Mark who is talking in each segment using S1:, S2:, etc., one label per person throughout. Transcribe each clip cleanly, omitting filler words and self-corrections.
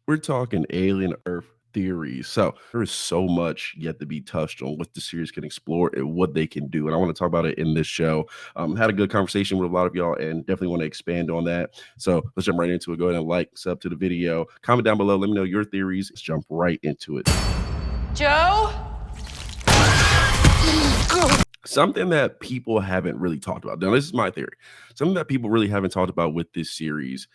S1: We're talking alien Earth theories. So there is so much yet to be touched on what the series can explore and what they can do. And I want to talk about it in this show. Had a good conversation with a lot of y'all and definitely want to expand on that. So let's jump right into it. Go ahead and like, sub to the video, comment down below. Let me know your theories. Let's jump right into it.
S2: Joe?
S1: Something that people haven't really talked about. Now, this is my theory. Something that people really haven't talked about with this series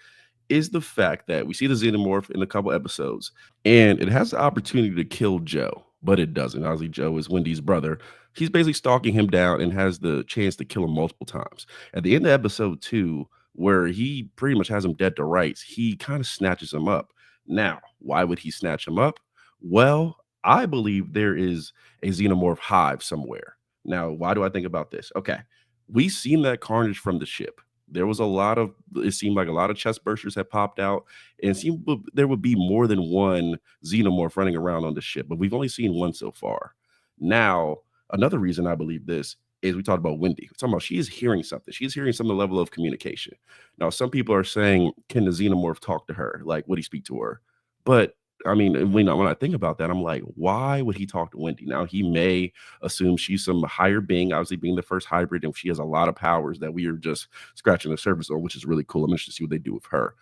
S1: is the fact that we see the Xenomorph in a couple episodes, and it has the opportunity to kill Joe, but it doesn't. Obviously, Joe is Wendy's brother. He's basically stalking him down and has the chance to kill him multiple times. At the end of episode 2, where he pretty much has him dead to rights, he kind of snatches him up. Now, why would he snatch him up? Well, I believe there is a Xenomorph hive somewhere. Now, why do I think about this? Okay, we seen that carnage from the ship. There was a lot of it seemed like a lot of chest bursters had popped out, and it seemed there would be more than one Xenomorph running around on the ship, but we've only seen one so far. Now, another reason I believe this is we talked about Wendy. We're talking about she is hearing something. She's hearing some level of communication. Now, some people are saying, can the Xenomorph talk to her? Like, would he speak to her? But I mean, when I think about that, I'm like, why would he talk to Wendy? Now, he may assume she's some higher being, obviously being the first hybrid, and she has a lot of powers that we are just scratching the surface on, which is really cool. I'm interested to see what they do with her.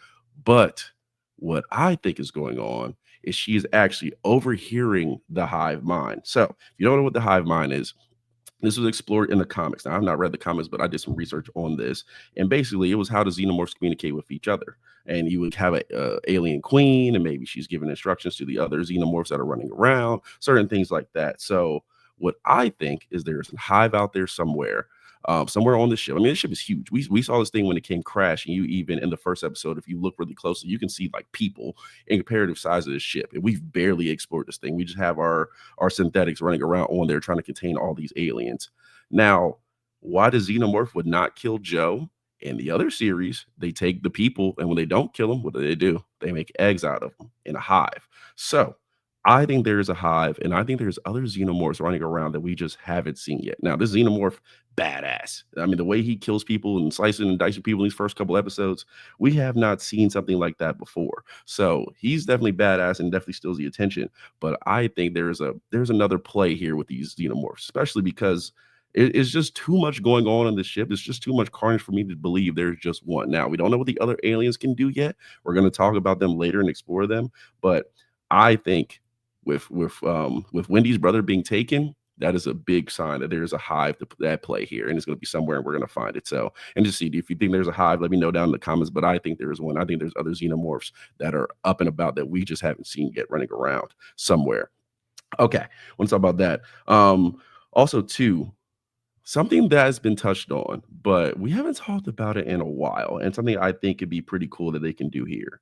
S1: But what I think is going on is she is actually overhearing the hive mind. So if you don't know what the hive mind is, this was explored in the comics. Now, I've not read the comics, but I did some research on this. And basically, it was how the xenomorphs communicate with each other. And you would have a alien queen, and maybe she's giving instructions to the other xenomorphs that are running around, certain things like that. So, what I think is there's a hive out there somewhere, somewhere on the ship. I mean, the ship is huge. We saw this thing when it came crashing. You even in the first episode, if you look really closely, you can see like people in comparative size of the ship. And we've barely explored this thing. We just have our synthetics running around on there trying to contain all these aliens. Now, why the xenomorph would not kill Joe? In the other series, they take the people, and when they don't kill them, what do? They make eggs out of them in a hive. So I think there is a hive, and I think there's other xenomorphs running around that we just haven't seen yet. Now, this xenomorph, badass. I mean, the way he kills people and slicing and dicing people in these first couple episodes, we have not seen something like that before. So he's definitely badass and definitely steals the attention. But I think there's another play here with these xenomorphs, especially because it's just too much going on the ship. It's just too much carnage for me to believe there's just one. Now, we don't know what the other aliens can do yet. We're going to talk about them later and explore them. But I think with Wendy's brother being taken, that is a big sign that there's a hive at play here, and it's going to be somewhere, and we're going to find it. So, and just see if you think there's a hive, let me know down in the comments. But I think there is one. I think there's other xenomorphs that are up and about that we just haven't seen yet, running around somewhere. Okay, I want to talk about that. Also, too, something that has been touched on, but we haven't talked about it in a while, and something I think could be pretty cool that they can do here: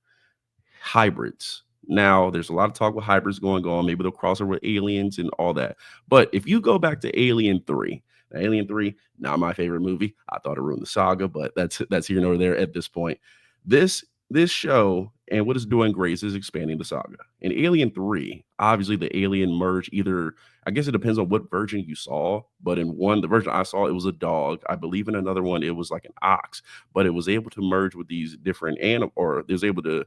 S1: hybrids. Now, there's a lot of talk with hybrids going on. Maybe they'll cross over with aliens and all that. But if you go back to Alien 3, now, Alien 3, not my favorite movie. I thought it ruined the saga, but that's here nor there at this point. This show and what it's doing great is expanding the saga. In Alien 3, obviously the alien merged either, I guess it depends on what version you saw, but in one, the version I saw, it was a dog. I believe in another one, it was like an ox, but it was able to merge with these different animals, or it was able to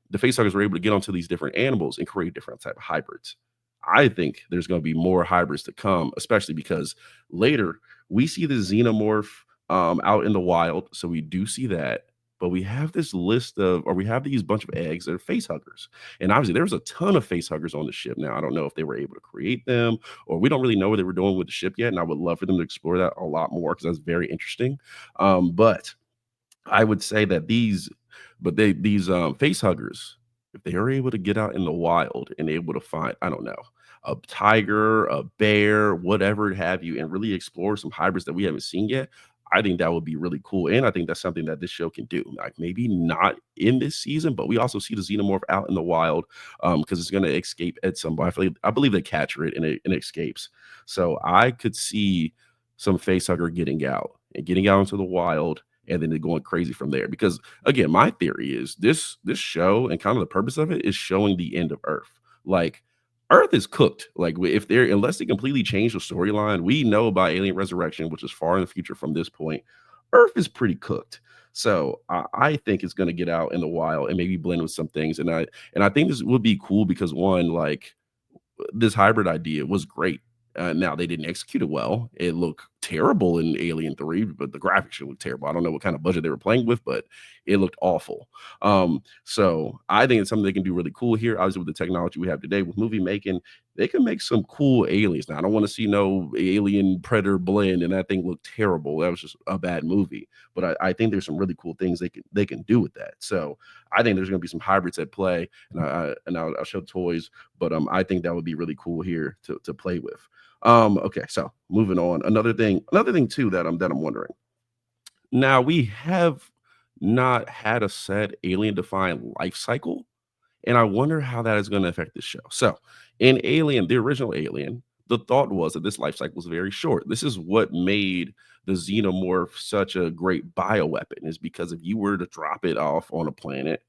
S1: the facehuggers were able to get onto these different animals and create different type of hybrids. I think there's going to be more hybrids to come, especially because later we see the xenomorph out in the wild. So we do see that. But we have this list of, or we have these bunch of eggs that are face huggers. And obviously, there's a ton of face huggers on the ship now. I don't know if they were able to create them, or we don't really know what they were doing with the ship yet. And I would love for them to explore that a lot more because that's very interesting. But I would say that these face huggers, if they are able to get out in the wild and able to find, I don't know, a tiger, a bear, whatever it have you, and really explore some hybrids that we haven't seen yet, I think that would be really cool. And I think that's something that this show can do. Like maybe not in this season, but we also see the xenomorph out in the wild because it's going to escape at some point. I believe they capture it and it escapes. So I could see some facehugger getting out into the wild, and then they're going crazy from there. Because again, my theory is this show and kind of the purpose of it is showing the end of Earth. Like Earth is cooked. Like if they're unless they completely change the storyline, we know about Alien Resurrection, which is far in the future from this point. Earth is pretty cooked. So I think it's going to get out in the wild and maybe blend with some things. And I think this would be cool because one, like this hybrid idea was great. Now they didn't execute it well. It looked terrible in Alien 3, but the graphics should look terrible. I don't know what kind of budget they were playing with, but it looked awful. So I think it's something they can do really cool here. Obviously, with the technology we have today with movie making, they can make some cool aliens. Now, I don't want to see no alien predator blend, and that thing looked terrible. That was just a bad movie. But I think there's some really cool things they can do with that. So I think there's going to be some hybrids at play, and I'll show toys, but I think that would be really cool here to play with. Okay, so moving on. Another thing too that I'm wondering. Now we have not had a set alien defined life cycle, and I wonder how that is going to affect the show. So, in Alien, the original Alien, the thought was that this life cycle was very short. This is what made the xenomorph such a great bioweapon, is because if you were to drop it off on a planet,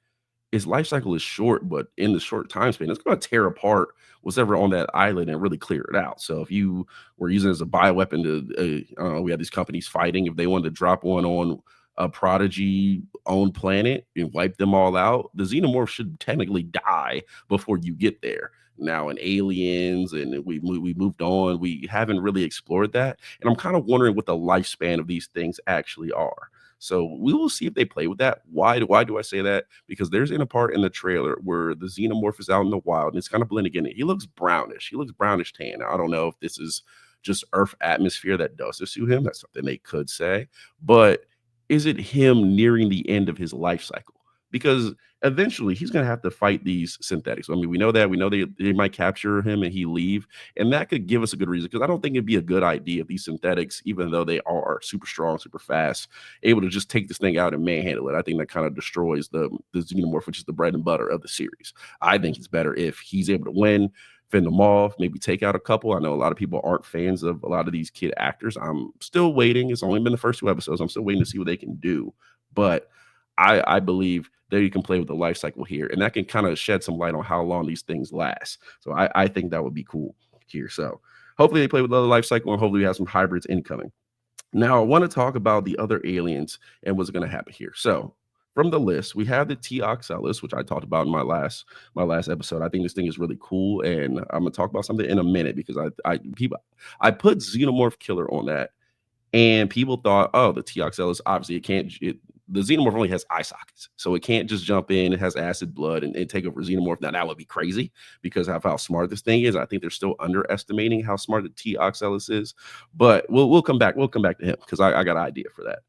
S1: its life cycle is short, but in the short time span, it's going to tear apart what's ever on that island and really clear it out. So if you were using it as a bioweapon to, I don't know, we had these companies fighting. If they wanted to drop one on a Prodigy owned planet and wipe them all out, the xenomorph should technically die before you get there. Now in Aliens, and we moved on, we haven't really explored that, and I'm kind of wondering what the lifespan of these things actually are. So we will see if they play with that. Why do I say that? Because there's in a part in the trailer where the xenomorph is out in the wild and it's kind of blending in. He looks brownish. He looks brownish tan. Now, I don't know if this is just Earth atmosphere that does this to him. That's something they could say. But is it him nearing the end of his life cycle? Because eventually he's going to have to fight these synthetics. I mean, we know that. We know they might capture him and he leave. And that could give us a good reason, because I don't think it'd be a good idea if these synthetics, even though they are super strong, super fast, able to just take this thing out and manhandle it. I think that kind of destroys the xenomorph, which is the bread and butter of the series. I think it's better if he's able to win, fend them off, maybe take out a couple. I know a lot of people aren't fans of a lot of these kid actors. I'm still waiting. It's only been the first two episodes. I'm still waiting to see what they can do. But I believe that you can play with the life cycle here, and that can kind of shed some light on how long these things last. So I think that would be cool here. So hopefully they play with the life cycle, and hopefully we have some hybrids incoming. Now I want to talk about the other aliens and what's going to happen here. So from the list, we have the T Oxalis, which I talked about in my last episode. I think this thing is really cool, and I'm gonna talk about something in a minute because I put Xenomorph Killer on that, and people thought, oh, the Teoxellus, obviously the xenomorph only has eye sockets, so it can't just jump in. It has acid blood and take over xenomorph. Now that would be crazy because of how smart this thing is. I think they're still underestimating how smart the Teoxellus is, but we'll come back. We'll come back to him because I got an idea for that.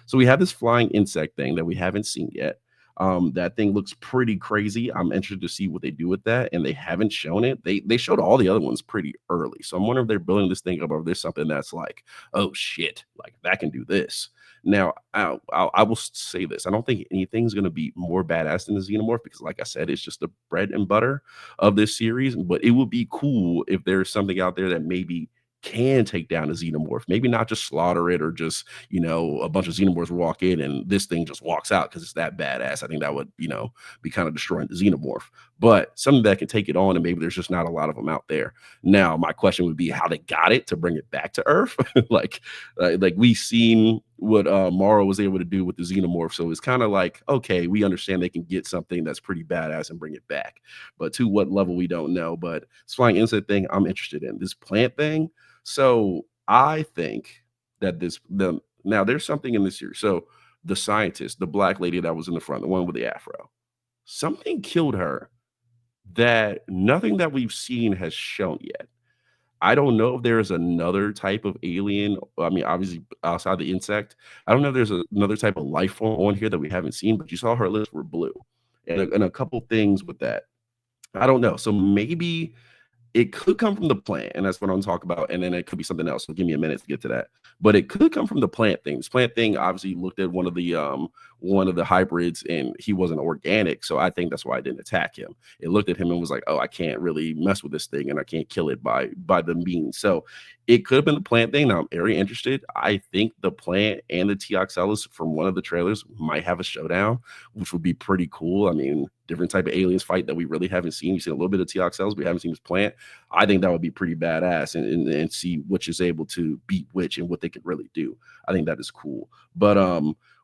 S1: So we have this flying insect thing that we haven't seen yet. That thing looks pretty crazy. I'm interested to see what they do with that, and they haven't shown it. They showed all the other ones pretty early, so I'm wondering if they're building this thing up, or if there's something that's like, oh shit, like that can do this. Now, I will say this: I don't think anything's going to be more badass than the xenomorph because, like I said, it's just the bread and butter of this series. But it would be cool if there's something out there that maybe can take down a xenomorph, maybe not just slaughter it, or just a bunch of xenomorphs walk in and this thing just walks out because it's that badass. I think that would be kind of destroying the xenomorph, but something that can take it on, and maybe there's just not a lot of them out there. Now my question would be how they got it to bring it back to Earth. like we seen what Morrow was able to do with the xenomorph, so it's kind of like, okay, we understand they can get something that's pretty badass and bring it back, but to what level we don't know. But this flying insect thing I'm interested in. This plant thing, so I think that now there's something in this series. So the scientist, the black lady that was in the front, the one with the afro, something killed her that nothing that we've seen has shown yet. I don't know if there's another type of alien. I mean, obviously outside the insect, I don't know if there's another type of life form on here that we haven't seen. But you saw her lips were blue, and a couple things with that. I don't know. So maybe it could come from the plant, and that's what I'm talking about. And then it could be something else. So give me a minute to get to that. But it could come from the plant thing. This plant thing obviously looked at one of the hybrids, and he wasn't organic. So I think that's why I didn't attack him. It looked at him and was like, oh, I can't really mess with this thing, and I can't kill it by the means. So it could have been the plant thing. Now I'm very interested. I think the plant and the Teoxellus from one of the trailers might have a showdown, which would be pretty cool. I mean, different type of aliens fight that we really haven't seen. We've seen a little bit of Teoxellus, we haven't seen this plant. I think that would be pretty badass, and see which is able to beat which and what they can really do. I think that is cool. But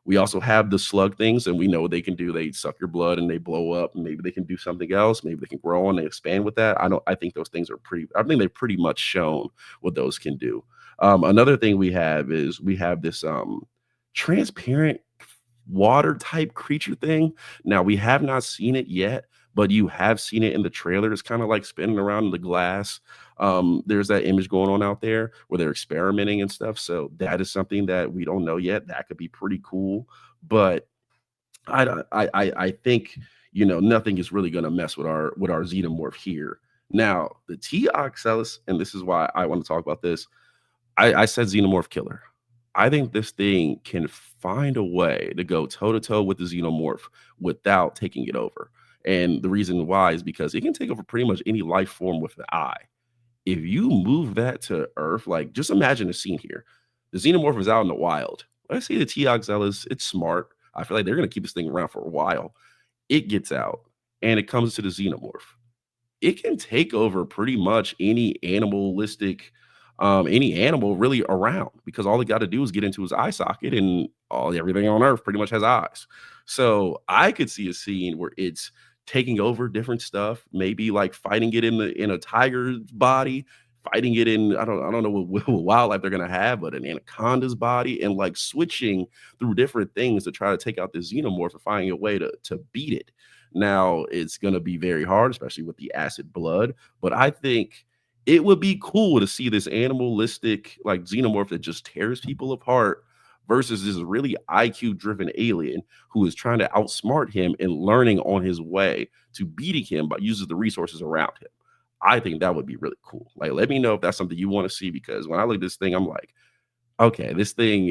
S1: We also have the slug things, and we know what they can do. They suck your blood and they blow up. And maybe they can do something else. Maybe they can grow and they expand with that. I don't. I think those things are pretty. I think they've pretty much shown what those can do. Another thing we have is we have this transparent water type creature thing. Now we have not seen it yet, but you have seen it in the trailer. It's kind of like spinning around in the glass. There's that image going on out there where they're experimenting and stuff. So that is something that we don't know yet. That could be pretty cool. But I don't I think, nothing is really gonna mess with our xenomorph here. Now, the T Oxalis, and this is why I want to talk about this. I said xenomorph killer. I think this thing can find a way to go toe to toe with the xenomorph without taking it over. And the reason why is because it can take over pretty much any life form with the eye. If you move that to Earth, like just imagine a scene here. The xenomorph is out in the wild. Let's say the T Oxalis, it's smart. I feel like they're gonna keep this thing around for a while. It gets out and it comes to the xenomorph. It can take over pretty much any animal really around, because all it got to do is get into his eye socket and everything on earth pretty much has eyes. So I could see a scene where it's taking over different stuff, maybe like fighting it in a tiger's body, fighting it in I don't know what wildlife they're gonna have, but an anaconda's body, and like switching through different things to try to take out the xenomorph and finding a way to beat it. Now it's gonna be very hard, especially with the acid blood, but I think it would be cool to see this animalistic like xenomorph that just tears people apart versus this really IQ driven alien who is trying to outsmart him and learning on his way to beating him by using the resources around him. I think that would be really cool. Like, let me know if that's something you want to see, because when I look at this thing, I'm like, okay, this thing,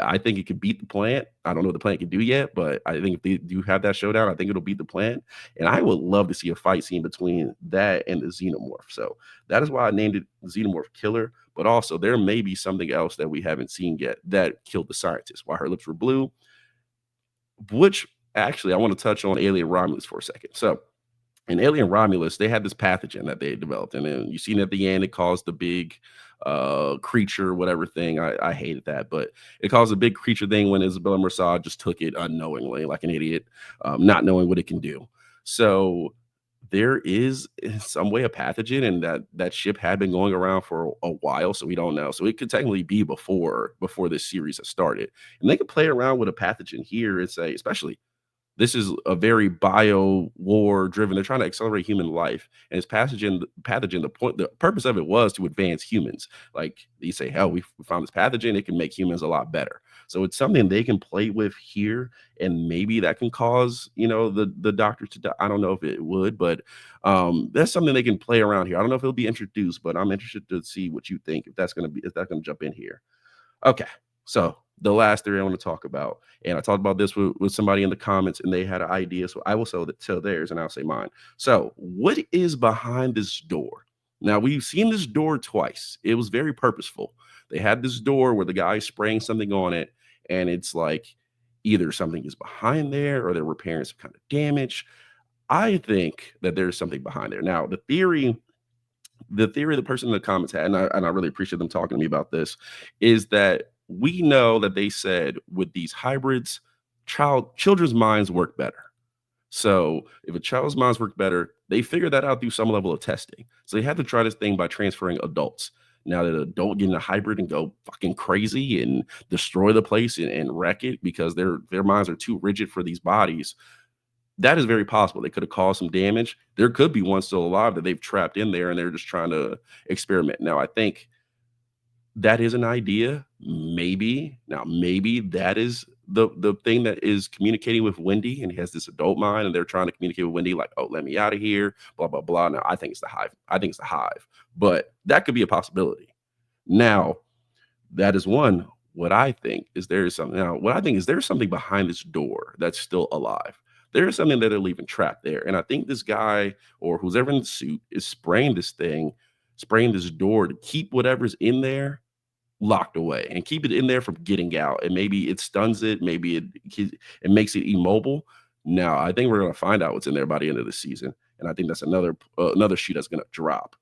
S1: I think it could beat the plant. I don't know what the plant can do yet, but I think if they do have that showdown, I think it'll beat the plant. And I would love to see a fight scene between that and the xenomorph. So that is why I named it Xenomorph Killer. But also, there may be something else that we haven't seen yet that killed the scientist. Why her lips were blue, which actually I want to touch on Alien Romulus for a second. So in Alien Romulus, they had this pathogen that they developed, and then you seen at the end it caused the big creature, whatever thing. I hated that, but it caused a big creature thing when Isabella Merced just took it unknowingly, like an idiot, not knowing what it can do. So there is in some way a pathogen, and that ship had been going around for a while, so we don't know. So it could technically be before this series has started, and they could play around with a pathogen here and say, especially this is a very bio war driven. They're trying to accelerate human life, and it's pathogen. The purpose of it was to advance humans. Like you say, hell, we found this pathogen. It can make humans a lot better. So it's something they can play with here, and maybe that can cause the doctor to die. I don't know if it would, but that's something they can play around here. I don't know if it'll be introduced, but I'm interested to see what you think, if that's gonna jump in here. Okay. So the last theory I want to talk about, and I talked about this with somebody in the comments, and they had an idea. So I will tell theirs, and I'll say mine. So what is behind this door? Now we've seen this door twice. It was very purposeful. They had this door where the guy is spraying something on it, and it's like either something is behind there or they're repairing some kind of damage. I think that there's something behind there. Now the theory the person in the comments had, and I really appreciate them talking to me about this, is that we know that they said with these hybrids, children's minds work better. So if a child's minds work better, they figured that out through some level of testing. So they had to try this thing by transferring adults. Now that an adult get in a hybrid and go fucking crazy and destroy the place and wreck it because their minds are too rigid for these bodies, that is very possible. They could have caused some damage. There could be one still alive that they've trapped in there and they're just trying to experiment. Now, I think that is an idea. Maybe. Now, maybe that is the thing that is communicating with Wendy, and he has this adult mind, and they're trying to communicate with Wendy, like, oh, let me out of here, blah, blah, blah. Now, I think it's the hive. I think it's the hive. But that could be a possibility. Now, that is one. What I think is there's something behind this door that's still alive. There is something that they're leaving trapped there. And I think this guy or who's ever in the suit is spraying this door to keep whatever's in there locked away and keep it in there from getting out. And maybe it stuns it, maybe it makes it immobile. Now, I think we're gonna find out what's in there by the end of the season. And I think that's another shoe that's gonna drop.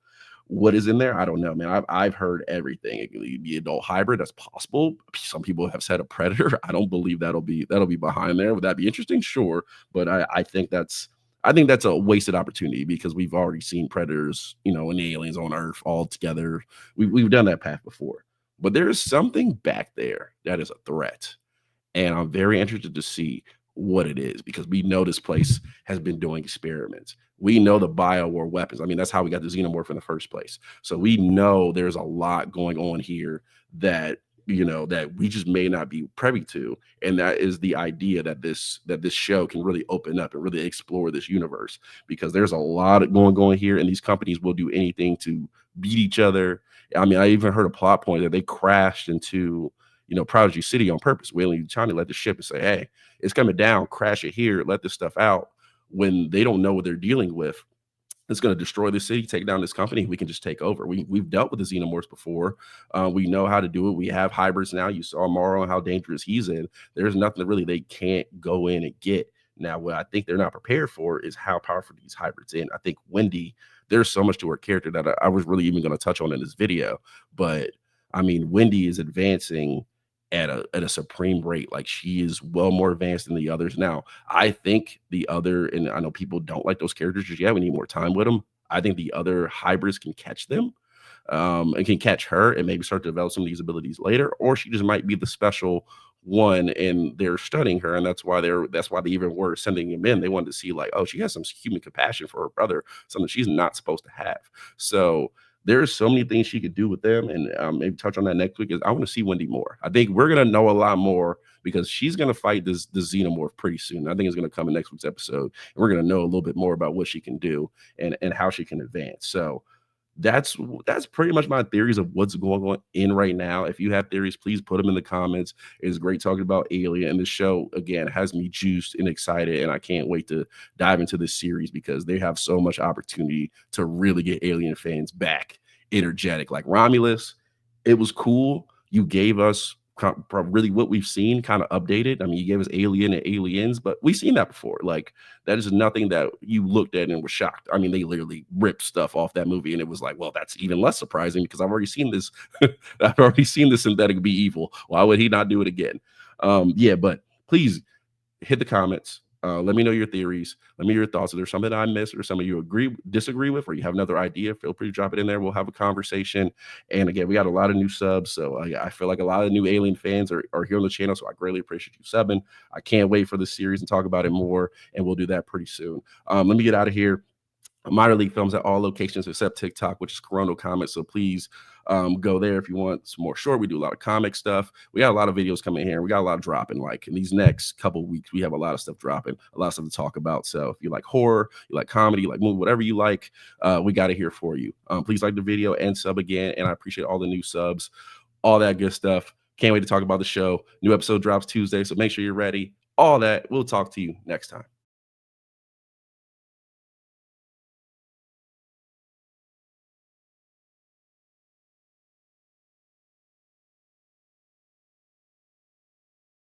S1: What is in there? I don't know, man. I've heard everything. It could be adult hybrid. That's possible. Some people have said a predator. I don't believe that'll be behind there. Would that be interesting? Sure, but I think that's a wasted opportunity because we've already seen predators, and aliens on Earth all together. We've done that path before, but there is something back there that is a threat, and I'm very interested to see what it is because we know this place has been doing experiments. We know the bio war weapons. I mean, that's how we got the xenomorph in the first place. So we know there's a lot going on here that that we just may not be privy to, and that is the idea that this show can really open up and really explore this universe because there's a lot of going on here, and these companies will do anything to beat each other. I mean, I even heard a plot point that they crashed into Prodigy City on purpose, wailing trying to let the ship and say, "Hey, it's coming down, crash it here, let this stuff out." When they don't know what they're dealing with, it's going to destroy the city, take down this company. We can just take over. We've dealt with the xenomorphs before. We know how to do it. We have hybrids now. You saw Morrow and how dangerous he's in. There's nothing that really they can't go in and get. Now, what I think they're not prepared for is how powerful these hybrids in. I think Wendy, there's so much to her character that I was really even going to touch on in this video. But I mean, Wendy is advancing at a supreme rate. Like she is well more advanced than the others. Now, I think the other, and I know people don't like those characters just yet. We need more time with them. I think the other hybrids can catch them, and can catch her and maybe start to develop some of these abilities later, or she just might be the special one and they're studying her, and that's why they even were sending him in. They wanted to see like, oh, she has some human compassion for her brother, something she's not supposed to have. So there's so many things she could do with them, and maybe touch on that next week. Is I want to see Wendy more. I think we're gonna know a lot more because she's gonna fight this xenomorph pretty soon. I think it's gonna come in next week's episode, and we're gonna know a little bit more about what she can do and how she can advance. So that's pretty much my theories of what's going on in right now. If you have theories, please put them in the comments. It's great talking about Alien, and the show again has me juiced and excited, and I can't wait to dive into this series because they have so much opportunity to really get Alien fans back energetic. Like Romulus, it was cool. You gave us really what we've seen kind of updated. I mean, you gave us Alien and Aliens, but we've seen that before. Like that is nothing that you looked at and was shocked. I mean, they literally ripped stuff off that movie, and it was like, well, that's even less surprising because I've already seen this. I've already seen the synthetic be evil. Why would he not do it again? Yeah, but please hit the comments. Let me know your theories. Let me know your thoughts. If there's something I missed or something you disagree with, or you have another idea, feel free to drop it in there. We'll have a conversation. And again, we got a lot of new subs. So I feel like a lot of new Alien fans are here on the channel. So I greatly appreciate you subbing. I can't wait for the series and talk about it more. And we'll do that pretty soon. Let me get out of here. Minor League Films at all locations except TikTok, which is Kuronocomics. So please go there if you want some more short. We do a lot of comic stuff. We got a lot of videos coming here. We got a lot of dropping. Like in these next couple of weeks, we have a lot of stuff dropping, a lot of stuff to talk about. So if you like horror, you like comedy, you like movie, whatever you like, we got it here for you. Please like the video and sub again. And I appreciate all the new subs, all that good stuff. Can't wait to talk about the show. New episode drops Tuesday, so make sure you're ready. All that. We'll talk to you next time.